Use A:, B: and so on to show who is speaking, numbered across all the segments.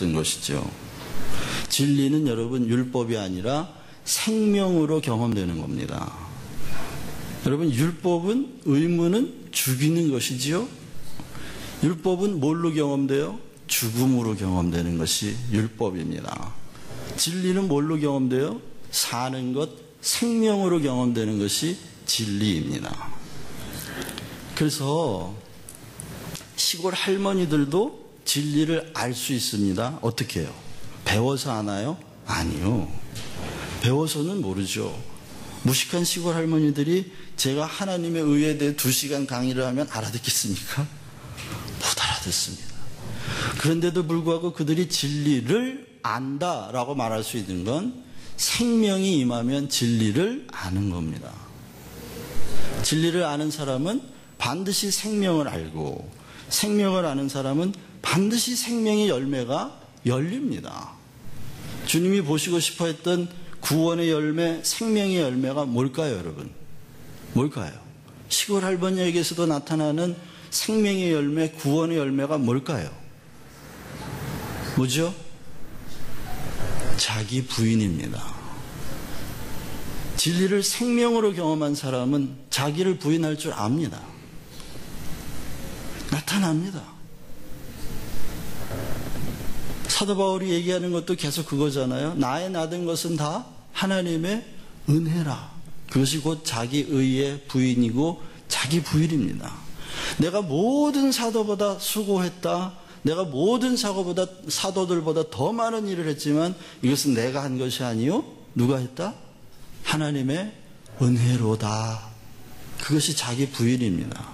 A: 경험했던 것이죠. 진리는 여러분 율법이 아니라 생명으로 경험되는 겁니다. 여러분 율법은 의무는 죽이는 것이지요. 율법은 뭘로 경험돼요? 죽음으로 경험되는 것이 율법입니다. 진리는 뭘로 경험돼요? 사는 것, 생명으로 경험되는 것이 진리입니다. 그래서 시골 할머니들도 진리를 알 수 있습니다. 어떻게 해요? 배워서 아나요? 아니요. 배워서는 모르죠. 무식한 시골 할머니들이 제가 하나님의 의에 대해 2시간 강의를 하면 알아듣겠습니까? 못 알아듣습니다. 그런데도 불구하고 그들이 진리를 안다라고 말할 수 있는 건 생명이 임하면 진리를 아는 겁니다. 진리를 아는 사람은 반드시 생명을 알고, 생명을 아는 사람은 반드시 생명의 열매가 열립니다. 주님이 보시고 싶어 했던 구원의 열매, 생명의 열매가 뭘까요, 여러분? 뭘까요? 시골 할머니에게서도 나타나는 생명의 열매, 구원의 열매가 뭘까요? 뭐죠? 자기 부인입니다. 진리를 생명으로 경험한 사람은 자기를 부인할 줄 압니다. 나타납니다. 사도 바울이 얘기하는 것도 계속 그거잖아요. 나의 나된 것은 다 하나님의 은혜라. 그것이 곧 자기 의의 부인이고 자기 부인입니다. 내가 모든 사도보다 수고했다. 내가 모든 사도들보다 더 많은 일을 했지만 이것은 내가 한 것이 아니요. 누가 했다? 하나님의 은혜로다. 그것이 자기 부인입니다.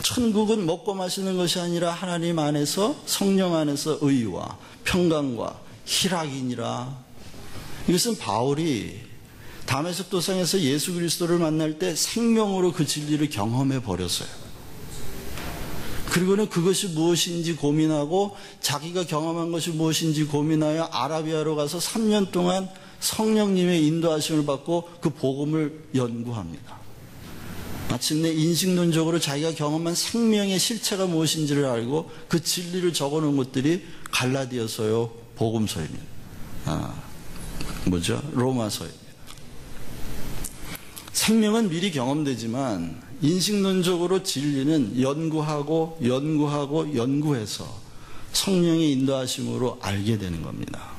A: 천국은 먹고 마시는 것이 아니라 하나님 안에서, 성령 안에서 의와 평강과 희락이니라. 이것은 바울이 다메섹 도상에서 예수 그리스도를 만날 때 생명으로 그 진리를 경험해 버렸어요. 그리고는 그것이 무엇인지 고민하고 자기가 경험한 것이 무엇인지 고민하여 아라비아로 가서 3년 동안 성령님의 인도하심을 받고 그 복음을 연구합니다. 마침내 인식론적으로 자기가 경험한 생명의 실체가 무엇인지를 알고 그 진리를 적어놓은 것들이 갈라디아서요, 복음서입니다. 로마서입니다. 생명은 미리 경험되지만 인식론적으로 진리는 연구해서 성령의 인도하심으로 알게 되는 겁니다.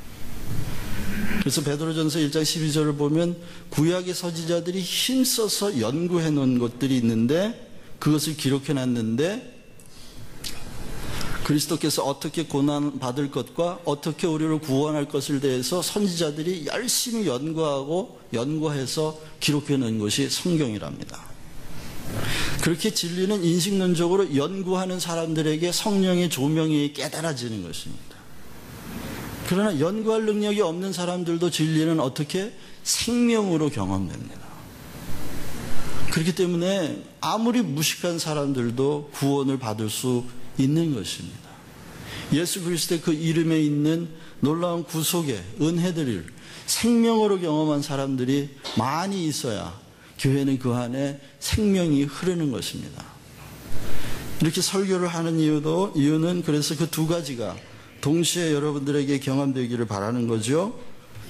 A: 그래서 베드로전서 1장 12절을 보면 구약의 서지자들이 힘써서 연구해 놓은 것들이 있는데 그것을 기록해 놨는데 그리스도께서 어떻게 고난받을 것과 어떻게 우리를 구원할 것을 대해서 선지자들이 열심히 연구해서 기록해 놓은 것이 성경이랍니다. 그렇게 진리는 인식론적으로 연구하는 사람들에게 성령의 조명이 깨달아지는 것입니다. 그러나 연구할 능력이 없는 사람들도 진리는 어떻게? 생명으로 경험됩니다. 그렇기 때문에 아무리 무식한 사람들도 구원을 받을 수 있는 것입니다. 예수 그리스도의 그 이름에 있는 놀라운 구속의 은혜들을 생명으로 경험한 사람들이 많이 있어야 교회는 그 안에 생명이 흐르는 것입니다. 이렇게 설교를 하는 이유는 그래서 그 두 가지가 동시에 여러분들에게 경험되기를 바라는 거죠.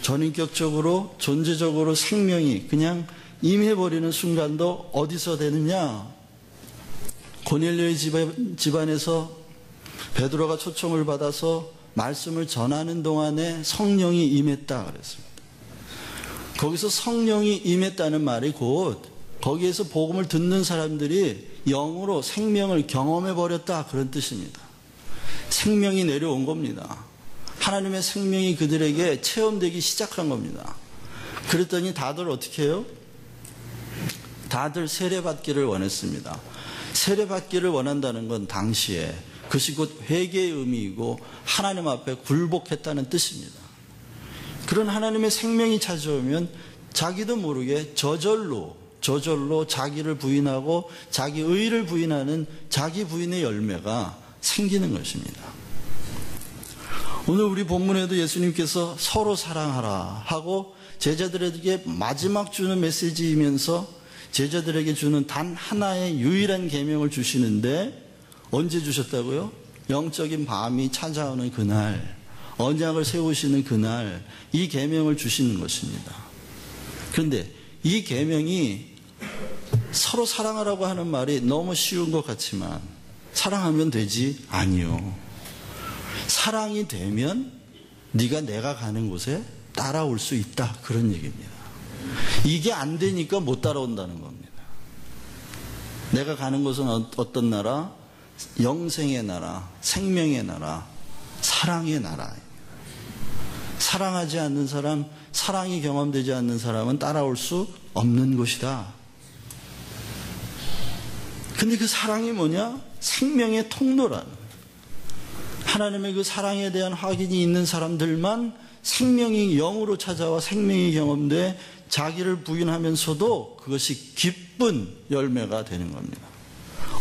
A: 전인격적으로 존재적으로 생명이 그냥 임해버리는 순간도 어디서 되느냐? 고넬료의 집안에서 베드로가 초청을 받아서 말씀을 전하는 동안에 성령이 임했다 그랬습니다. 거기서 성령이 임했다는 말이 곧 거기에서 복음을 듣는 사람들이 영으로 생명을 경험해버렸다 그런 뜻입니다. 생명이 내려온 겁니다. 하나님의 생명이 그들에게 체험되기 시작한 겁니다. 그랬더니 다들 어떻게 해요? 다들 세례받기를 원했습니다. 세례받기를 원한다는 건 당시에 그것이 곧 회개의 의미이고 하나님 앞에 굴복했다는 뜻입니다. 그런 하나님의 생명이 찾아오면 자기도 모르게 저절로 자기를 부인하고 자기 의를 부인하는 자기 부인의 열매가 생기는 것입니다. 오늘 우리 본문에도 예수님께서 서로 사랑하라 하고 제자들에게 마지막 주는 메시지이면서 제자들에게 주는 단 하나의 유일한 계명을 주시는데 언제 주셨다고요? 영적인 밤이 찾아오는 그날, 언약을 세우시는 그날 이 계명을 주시는 것입니다. 그런데 이 계명이 서로 사랑하라고 하는 말이 너무 쉬운 것 같지만 사랑하면 되지? 아니요. 사랑이 되면 네가 내가 가는 곳에 따라올 수 있다, 그런 얘기입니다. 이게 안 되니까 못 따라온다는 겁니다. 내가 가는 곳은 어떤 나라? 영생의 나라, 생명의 나라, 사랑의 나라입니다. 사랑하지 않는 사람, 사랑이 경험되지 않는 사람은 따라올 수 없는 곳이다. 근데 그 사랑이 뭐냐? 생명의 통로라는 거예요. 하나님의 그 사랑에 대한 확인이 있는 사람들만 생명이 영으로 찾아와 생명이 경험돼 자기를 부인하면서도 그것이 기쁜 열매가 되는 겁니다.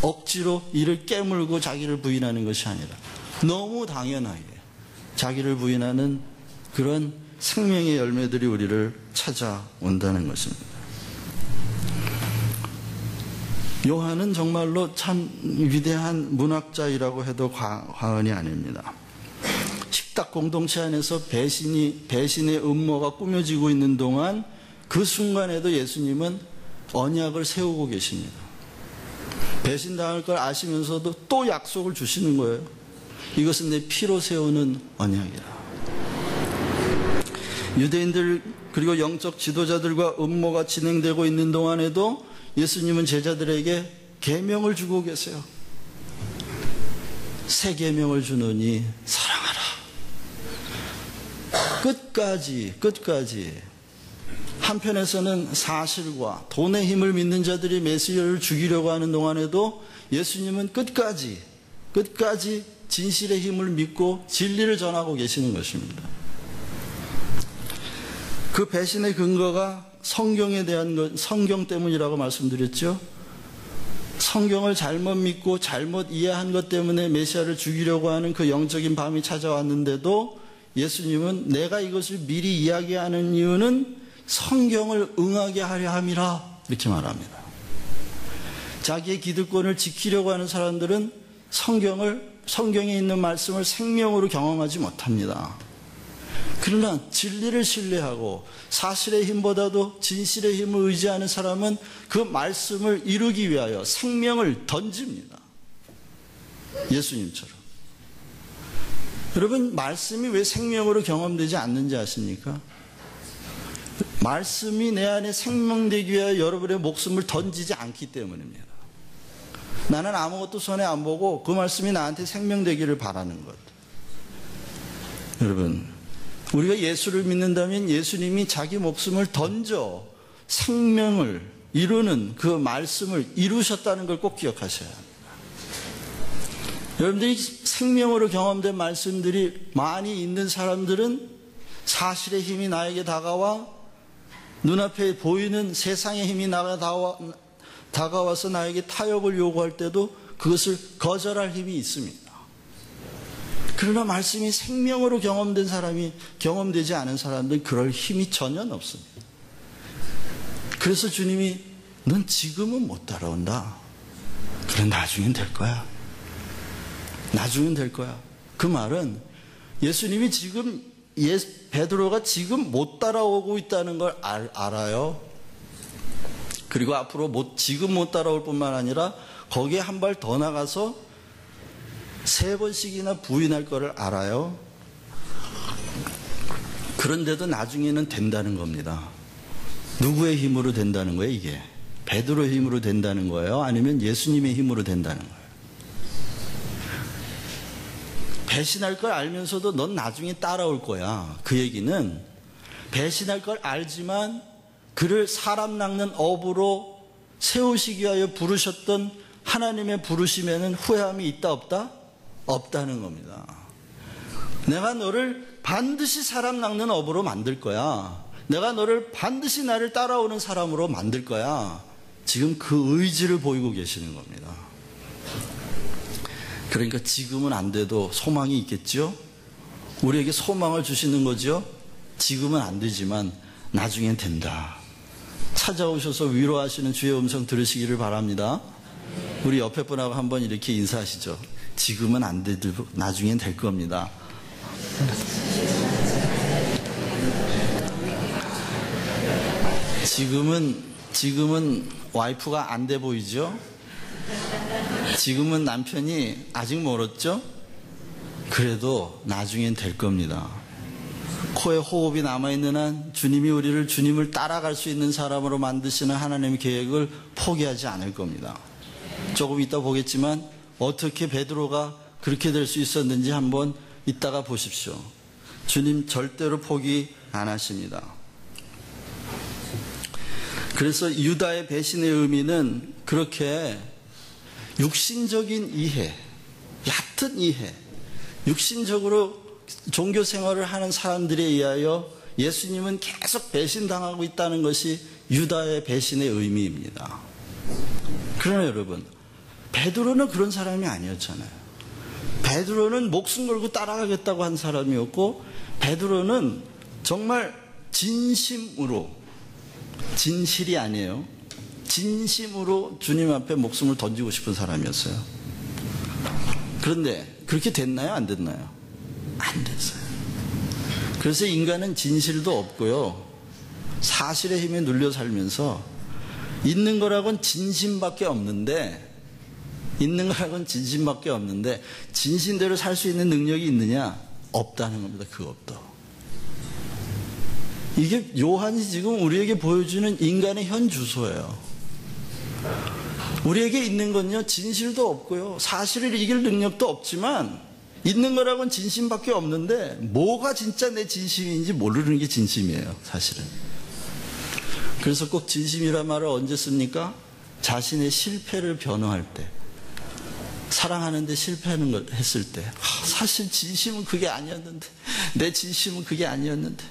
A: 억지로 이를 깨물고 자기를 부인하는 것이 아니라 너무 당연하게 자기를 부인하는 그런 생명의 열매들이 우리를 찾아온다는 것입니다. 요한은 정말로 참 위대한 문학자이라고 해도 과언이 아닙니다. 식탁 공동체 안에서 배신의 음모가 꾸며지고 있는 동안 그 순간에도 예수님은 언약을 세우고 계십니다. 배신당할 걸 아시면서도 또 약속을 주시는 거예요. 이것은 내 피로 세우는 언약이라. 유대인들 그리고 영적 지도자들과 음모가 진행되고 있는 동안에도 예수님은 제자들에게 계명을 주고 계세요. 새 계명을 주노니 사랑하라. 끝까지. 한편에서는 사실과 돈의 힘을 믿는 자들이 메시아를 죽이려고 하는 동안에도 예수님은 끝까지 진실의 힘을 믿고 진리를 전하고 계시는 것입니다. 그 배신의 근거가 성경에 대한 성경 때문이라고 말씀드렸죠. 성경을 잘못 믿고 잘못 이해한 것 때문에 메시아를 죽이려고 하는 그 영적인 밤이 찾아왔는데도 예수님은 내가 이것을 미리 이야기하는 이유는 성경을 응하게 하려 함이라, 이렇게 말합니다. 자기의 기득권을 지키려고 하는 사람들은 성경에 있는 말씀을 생명으로 경험하지 못합니다. 그러나 진리를 신뢰하고 사실의 힘보다도 진실의 힘을 의지하는 사람은 그 말씀을 이루기 위하여 생명을 던집니다. 예수님처럼. 여러분, 말씀이 왜 생명으로 경험되지 않는지 아십니까? 말씀이 내 안에 생명되기 위하여 여러분의 목숨을 던지지 않기 때문입니다. 나는 아무것도 손에 안 보고 그 말씀이 나한테 생명되기를 바라는 것. 여러분, 우리가 예수를 믿는다면 예수님이 자기 목숨을 던져 생명을 이루는 그 말씀을 이루셨다는 걸 꼭 기억하셔야 합니다. 여러분들이 생명으로 경험된 말씀들이 많이 있는 사람들은 사실의 힘이 나에게 다가와 눈앞에 보이는 세상의 힘이 다가와서 나에게 타협을 요구할 때도 그것을 거절할 힘이 있습니다. 그러나 말씀이 생명으로 경험된 사람이 경험되지 않은 사람들은 그럴 힘이 전혀 없습니다. 그래서 주님이 넌 지금은 못 따라온다. 그래, 나중엔 될 거야. 나중엔 될 거야. 그 말은 예수님이 지금 베드로가 지금 못 따라오고 있다는 걸 알아요. 그리고 앞으로 지금 못 따라올 뿐만 아니라 거기에 한 발 더 나가서 3번씩이나 부인할 거를 알아요. 그런데도 나중에는 된다는 겁니다. 누구의 힘으로 된다는 거예요, 이게? 베드로의 힘으로 된다는 거예요? 아니면 예수님의 힘으로 된다는 거예요? 배신할 걸 알면서도 넌 나중에 따라올 거야. 그 얘기는 배신할 걸 알지만 그를 사람 낚는 업으로 세우시기 위하여 부르셨던 하나님의 부르심에는 후회함이 있다 없다? 없다는 겁니다. 내가 너를 반드시 사람 낚는 업으로 만들 거야. 내가 너를 반드시 나를 따라오는 사람으로 만들 거야. 지금 그 의지를 보이고 계시는 겁니다. 그러니까 지금은 안 돼도 소망이 있겠죠? 우리에게 소망을 주시는 거죠? 지금은 안 되지만 나중엔 된다. 찾아오셔서 위로하시는 주의 음성 들으시기를 바랍니다. 우리 옆에 분하고 한번 이렇게 인사하시죠. 지금은 안 돼도 나중엔 될 겁니다. 지금은 와이프가 안 돼 보이죠? 지금은 남편이 아직 멀었죠? 그래도 나중엔 될 겁니다. 코에 호흡이 남아있는 한 주님이 우리를 주님을 따라갈 수 있는 사람으로 만드시는 하나님의 계획을 포기하지 않을 겁니다. 조금 이따 보겠지만 어떻게 베드로가 그렇게 될 수 있었는지 한번 이따가 보십시오. 주님 절대로 포기 안 하십니다. 그래서 유다의 배신의 의미는 그렇게 육신적인 이해, 얕은 이해, 육신적으로 종교 생활을 하는 사람들에 의하여 예수님은 계속 배신당하고 있다는 것이 유다의 배신의 의미입니다. 그러나 여러분, 베드로는 그런 사람이 아니었잖아요. 베드로는 목숨 걸고 따라가겠다고 한 사람이었고, 베드로는 정말 진심으로, 진실이 아니에요, 진심으로 주님 앞에 목숨을 던지고 싶은 사람이었어요. 그런데 그렇게 됐나요? 안 됐나요? 안 됐어요. 그래서 인간은 진실도 없고요, 사실의 힘에 눌려 살면서 있는 거라고는 진심밖에 없는데, 진심대로 살 수 있는 능력이 있느냐? 없다는 겁니다. 그것도. 이게 요한이 지금 우리에게 보여주는 인간의 현 주소예요. 우리에게 있는 건요, 진실도 없고요, 사실을 이길 능력도 없지만 있는 거라고는 진심밖에 없는데 뭐가 진짜 내 진심인지 모르는 게 진심이에요, 사실은. 그래서 꼭 진심이란 말을 언제 씁니까? 자신의 실패를 변호할 때, 사랑하는데 실패하는 걸 했을 때, 사실 진심은 그게 아니었는데, 내 진심은 그게 아니었는데.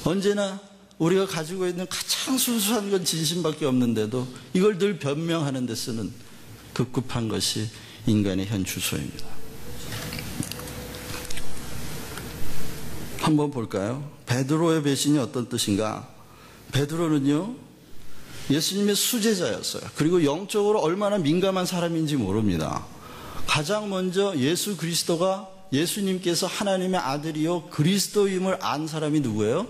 A: 언제나 우리가 가지고 있는 가장 순수한 건 진심밖에 없는데도 이걸 늘 변명하는 데 쓰는 급급한 것이 인간의 현 주소입니다. 한번 볼까요? 베드로의 배신이 어떤 뜻인가? 베드로는요, 예수님의 수제자였어요. 그리고 영적으로 얼마나 민감한 사람인지 모릅니다. 가장 먼저 예수 그리스도가, 예수님께서 하나님의 아들이요 그리스도임을 안 사람이 누구예요?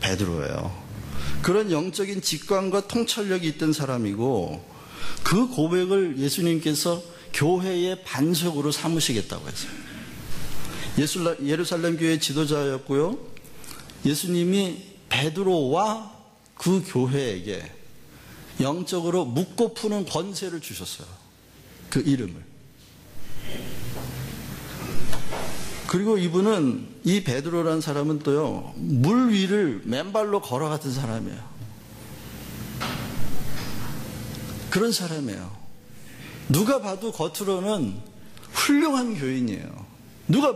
A: 베드로예요. 그런 영적인 직관과 통찰력이 있던 사람이고, 그 고백을 예수님께서 교회의 반석으로 삼으시겠다고 했어요. 예루살렘 교회의 지도자였고요, 예수님이 베드로와 그 교회에게 영적으로 묻고 푸는 권세를 주셨어요. 그 이름을. 그리고 이분은, 이 베드로라는 사람은 또요, 물 위를 맨발로 걸어갔던 사람이에요. 그런 사람이에요. 누가 봐도 겉으로는 훌륭한 교인이에요. 누가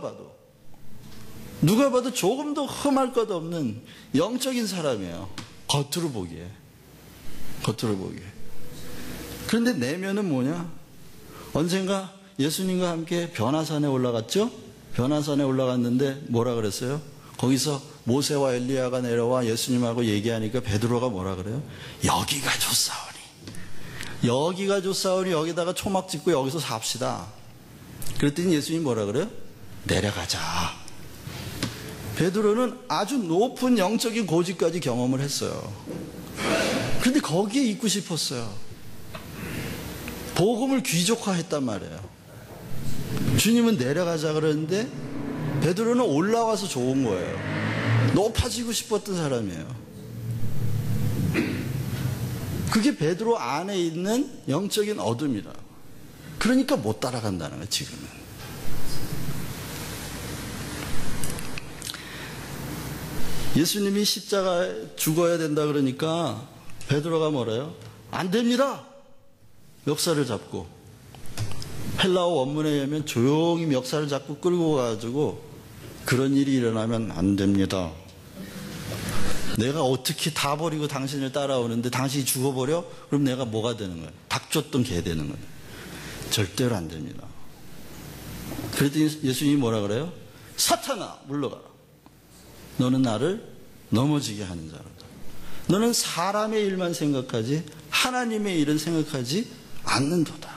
A: 봐도 조금도 흠할 것 없는 영적인 사람이에요. 겉으로 보기에. 그런데 내면은 뭐냐? 언젠가 예수님과 함께 변화산에 올라갔죠? 변화산에 올라갔는데 뭐라 그랬어요? 거기서 모세와 엘리야가 내려와 예수님하고 얘기하니까 베드로가 뭐라 그래요? 여기가 좋사오니 여기다가 초막 짓고 여기서 삽시다. 그랬더니 예수님이 뭐라 그래요? 내려가자. 베드로는 아주 높은 영적인 고지까지 경험을 했어요. 그런데 거기에 있고 싶었어요. 복음을 귀족화했단 말이에요. 주님은 내려가자 그러는데 베드로는 올라와서 좋은 거예요. 높아지고 싶었던 사람이에요. 그게 베드로 안에 있는 영적인 어둠이라. 그러니까 못 따라간다는 거예요, 지금은. 예수님이 십자가에 죽어야 된다 그러니까 베드로가 뭐래요? 안 됩니다. 멱살을 잡고, 헬라어 원문에 의하면 조용히 멱살을 잡고 끌고 가가지고, 그런 일이 일어나면 안 됩니다. 내가 어떻게 다 버리고 당신을 따라오는데 당신이 죽어버려? 그럼 내가 뭐가 되는 거예요? 닭 줬던 개 되는 거예요. 절대로 안 됩니다. 그랬더니 예수님이 뭐라 그래요? 사탄아, 물러가라. 너는 나를 넘어지게 하는 자로다. 너는 사람의 일만 생각하지 하나님의 일은 생각하지 않는도다.